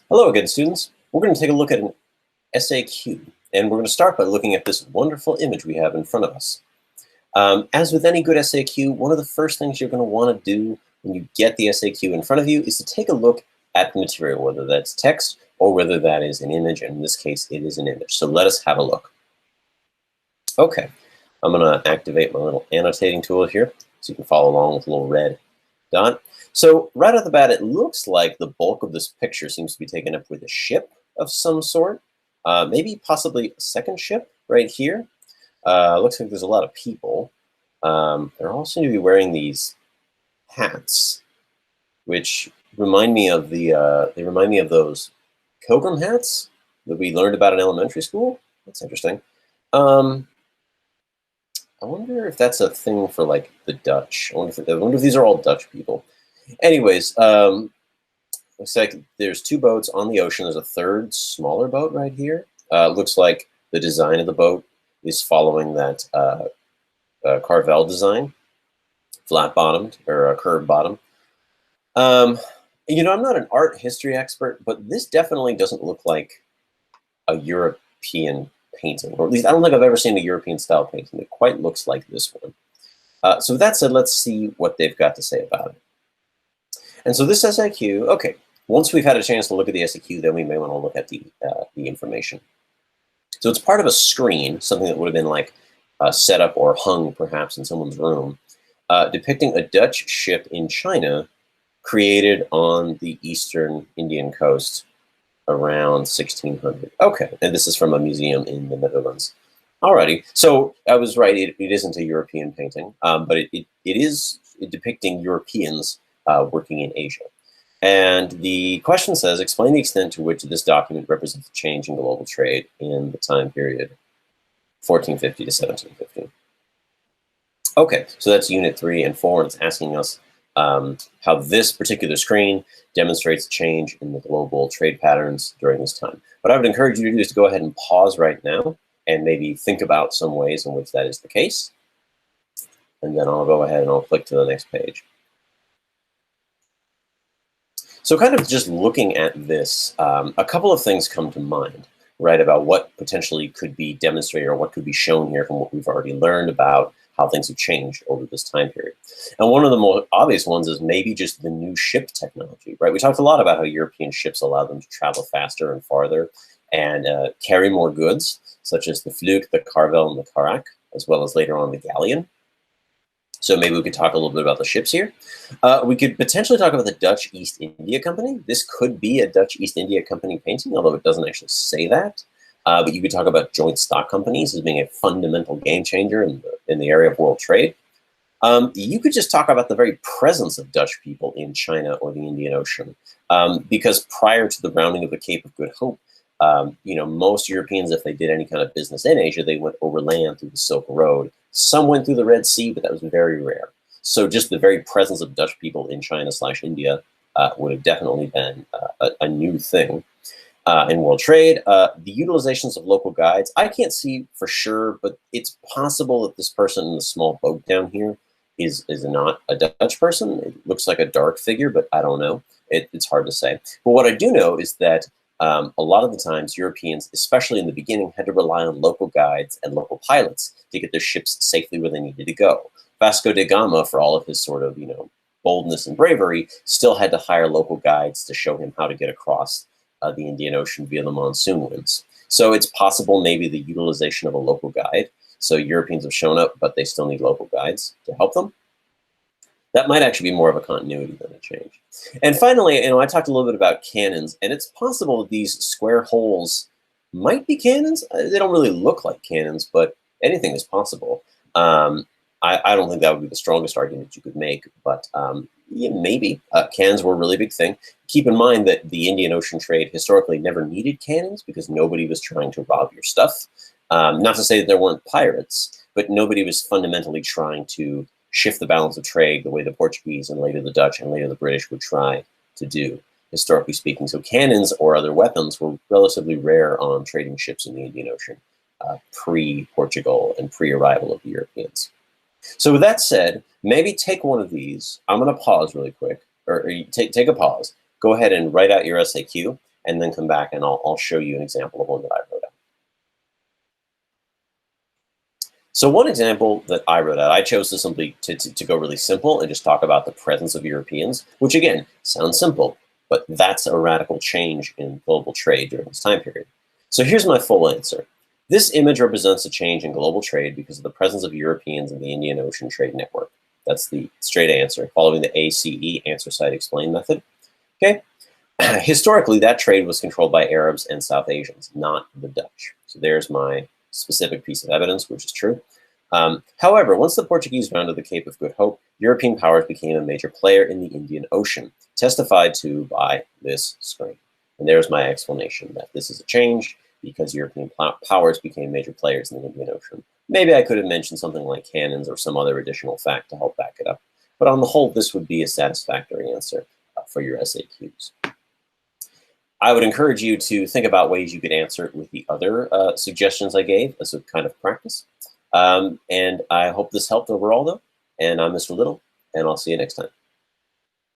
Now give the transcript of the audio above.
Hello again, students. We're going to take a look at an SAQ, and we're going to start by looking at this wonderful image we have in front of us. As with any good SAQ, one of the first things you're going to want to do when you get the SAQ in front of you is to take a look at the material, whether that's text or whether that is an image, and in this case, it is an image. So let us have a look. Okay, I'm going to activate my little annotating tool here so you can follow along with a little red dot. So right off the bat, it looks like the bulk of this picture seems to be taken up with a ship of some sort, maybe possibly a second ship right here. Looks like there's a lot of people. They're all seem to be wearing these hats, which remind me of those pilgrim hats that we learned about in elementary school. That's interesting. I wonder if that's a thing for like the Dutch. I wonder if these are all Dutch people. Anyways, looks like there's two boats on the ocean. There's a third smaller boat right here. Looks like the design of the boat is following that Carvel design, flat-bottomed or a curved bottom. I'm not an art history expert, but this definitely doesn't look like a European painting, or at least I don't think I've ever seen a European style painting that quite looks like this one. So with that said, let's see what they've got to say about it. And so this SAQ, okay, once we've had a chance to look at the SAQ, then we may want to look at the information. So it's part of a screen, something that would have been like set up or hung perhaps in someone's room, depicting a Dutch ship in China created on the eastern Indian coast around 1600. Okay, and this is from a museum in the Netherlands. Alrighty, so I was right, it isn't a European painting, but it is depicting Europeans working in Asia. And the question says, explain the extent to which this document represents a change in global trade in the time period 1450 to 1750. Okay, so that's unit 3 and 4, and it's asking us how this particular screen demonstrates change in the global trade patterns during this time. What I would encourage you to do is to go ahead and pause right now and maybe think about some ways in which that is the case. And then I'll go ahead and I'll click to the next page. So kind of just looking at this, a couple of things come to mind, right, about what potentially could be demonstrated or what could be shown here from what we've already learned about how things have changed over this time period. And one of the more obvious ones is maybe just the new ship technology, right? We talked a lot about how European ships allow them to travel faster and farther and carry more goods, such as the Vlug, the Carvel, and the Carack, as well as later on the galleon. So maybe we could talk a little bit about the ships here. We could potentially talk about the Dutch East India Company. This could be a Dutch East India Company painting, although it doesn't actually say that. But you could talk about joint stock companies as being a fundamental game changer in the area of world trade. You could just talk about the very presence of Dutch people in China or the Indian Ocean, because prior to the rounding of the Cape of Good Hope, most Europeans, if they did any kind of business in Asia, they went overland through the Silk Road. Some went through the Red Sea, but that was very rare. So just the very presence of Dutch people in China/India would have definitely been a new thing in world trade. The utilizations of local guides, I can't see for sure, but it's possible that this person in the small boat down here is not a Dutch person. It looks like a dark figure, but I don't know. It's hard to say. But what I do know is that a lot of the times Europeans, especially in the beginning, had to rely on local guides and local pilots to get their ships safely where they needed to go. Vasco da Gama, for all of his sort of, boldness and bravery, still had to hire local guides to show him how to get across the Indian Ocean via the monsoon winds. So it's possible maybe the utilization of a local guide. So Europeans have shown up, but they still need local guides to help them. That might actually be more of a continuity than a change. And finally, I talked a little bit about cannons, and it's possible that these square holes might be cannons. They don't really look like cannons, but anything is possible. I don't think that would be the strongest argument you could make, but yeah, maybe. Cannons were a really big thing. Keep in mind that the Indian Ocean trade historically never needed cannons because nobody was trying to rob your stuff. Not to say that there weren't pirates, but nobody was fundamentally trying to shift the balance of trade the way the Portuguese and later the Dutch and later the British would try to do, historically speaking. So cannons or other weapons were relatively rare on trading ships in the Indian Ocean, pre-Portugal and pre-arrival of the Europeans. So with that said, maybe take one of these. I'm going to pause really quick, or take a pause. Go ahead and write out your SAQ. and then come back and I'll show you an example of one that I wrote out. So one example that I wrote out, I chose to simply to go really simple and just talk about the presence of Europeans, which again, sounds simple, but that's a radical change in global trade during this time period. So here's my full answer. This image represents a change in global trade because of the presence of Europeans in the Indian Ocean Trade Network. That's the straight answer, following the ACE, answer cite explain method. Okay. Historically, that trade was controlled by Arabs and South Asians, not the Dutch. So there's my specific piece of evidence, which is true. However, once the Portuguese rounded the Cape of Good Hope, European powers became a major player in the Indian Ocean, testified to by this screen. And there's my explanation that this is a change because European powers became major players in the Indian Ocean. Maybe I could have mentioned something like cannons or some other additional fact to help back it up. But on the whole, this would be a satisfactory answer for your SAQs. I would encourage you to think about ways you could answer it with the other suggestions I gave as a kind of practice. And I hope this helped overall, though. And I'm Mr. Little, and I'll see you next time.